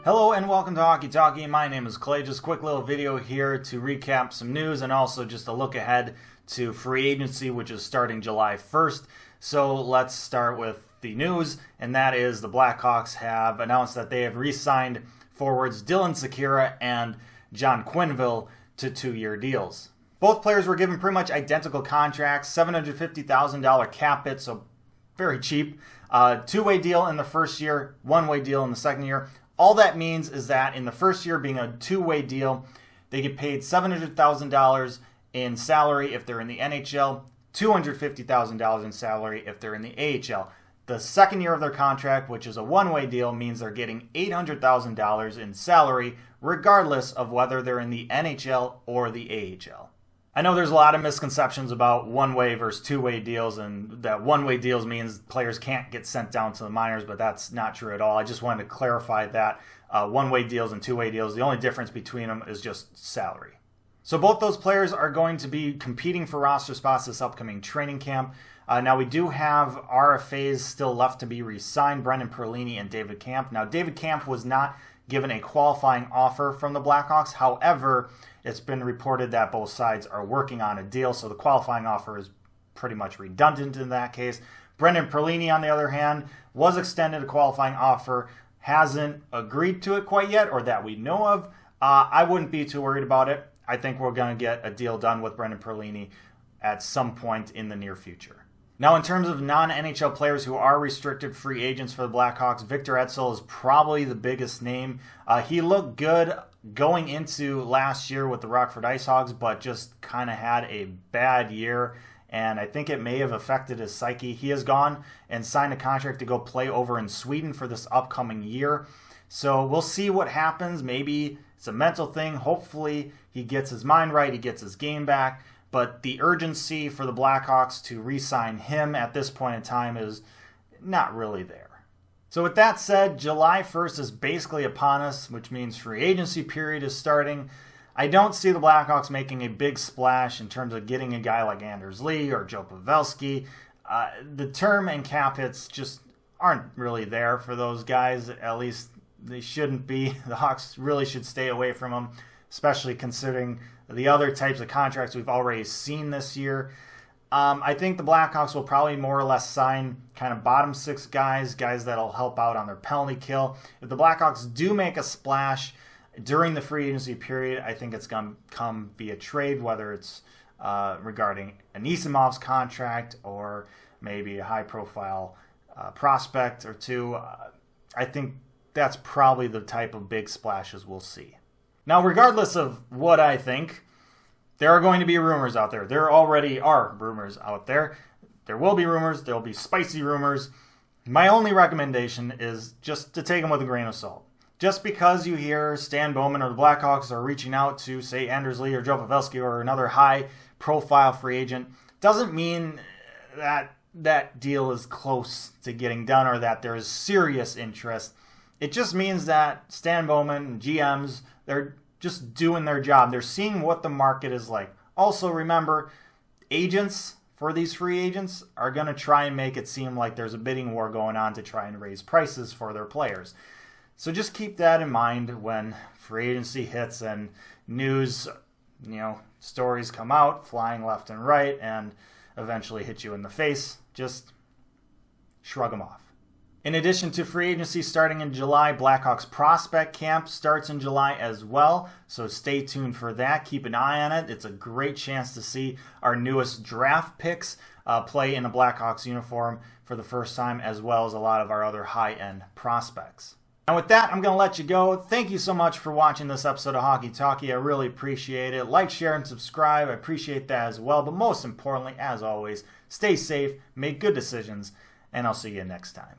Hello and welcome to Hockey Talkie. My name is Clay. Just a quick little video here to recap some news and also just a look ahead to free agency, which is starting July 1st. So let's start with the news, and that is the Blackhawks have announced that they have re-signed forwards Dylan Sikura and John Quenneville to 2-year deals. Both players were given pretty much identical contracts, $750,000 cap hit, so very cheap. Two-way deal in the first year, one-way deal in the second year. All that means is that in the first year, being a two-way deal, they get paid $700,000 in salary if they're in the NHL, $250,000 in salary if they're in the AHL. The second year of their contract, which is a one-way deal, means they're getting $800,000 in salary regardless of whether they're in the NHL or the AHL. I know there's a lot of misconceptions about one-way versus two-way deals, and that one-way deals means players can't get sent down to the minors, but that's not true at all. I just wanted to clarify that one-way deals and two-way deals, the only difference between them is just salary. So both those players are going to be competing for roster spots this upcoming training camp. Now we do have RFAs still left to be re-signed, Brendan Perlini and David Kampf. Now David Kampf was not given a qualifying offer from the Blackhawks. However, it's been reported that both sides are working on a deal, so the qualifying offer is pretty much redundant in that case. Brendan Perlini, on the other hand, was extended a qualifying offer, hasn't agreed to it quite yet, or that we know of. I wouldn't be too worried about it. I think we're going to get a deal done with Brendan Perlini at some point in the near future. Now, in terms of non-NHL players who are restricted free agents for the Blackhawks, Victor Hetzel is probably the biggest name. He looked good going into last year with the Rockford IceHogs, but just kind of had a bad year, and I think it may have affected his psyche. He has gone and signed a contract to go play over in Sweden for this upcoming year. So we'll see what happens. Maybe it's a mental thing. Hopefully he gets his mind right, he gets his game back. But the urgency for the Blackhawks to re-sign him at this point in time is not really there. So with that said, July 1st is basically upon us, which means free agency period is starting. I don't see the Blackhawks making a big splash in terms of getting a guy like Anders Lee or Joe Pavelski. The term and cap hits just aren't really there for those guys. At least they shouldn't be. The Hawks really should stay away from them, especially considering the other types of contracts we've already seen this year. I think the Blackhawks will probably more or less sign kind of bottom six guys that'll help out on their penalty kill. If the Blackhawks do make a splash during the free agency period, I think it's going to come via trade, whether it's regarding Anisimov's contract or maybe a high-profile prospect or two. I think that's probably the type of big splashes we'll see. Now, regardless of what I think, there are going to be rumors out there. There already are rumors out there. There will be rumors. There will be spicy rumors. My only recommendation is just to take them with a grain of salt. Just because you hear Stan Bowman or the Blackhawks are reaching out to, say, Anders Lee or Joe Pavelski or another high-profile free agent doesn't mean that that deal is close to getting done or that there is serious interest. It just means that Stan Bowman and GMs, they're just doing their job. They're seeing what the market is like. Also, remember, agents for these free agents are going to try and make it seem like there's a bidding war going on to try and raise prices for their players. So just keep that in mind when free agency hits and news, stories come out flying left and right and eventually hit you in the face. Just shrug them off. In addition to free agency starting in July, Blackhawks prospect camp starts in July as well, so stay tuned for that. Keep an eye on it. It's a great chance to see our newest draft picks play in a Blackhawks uniform for the first time, as well as a lot of our other high-end prospects. And with that, I'm going to let you go. Thank you so much for watching this episode of Hockey Talkie. I really appreciate it. Like, share, and subscribe. I appreciate that as well. But most importantly, as always, stay safe, make good decisions, and I'll see you next time.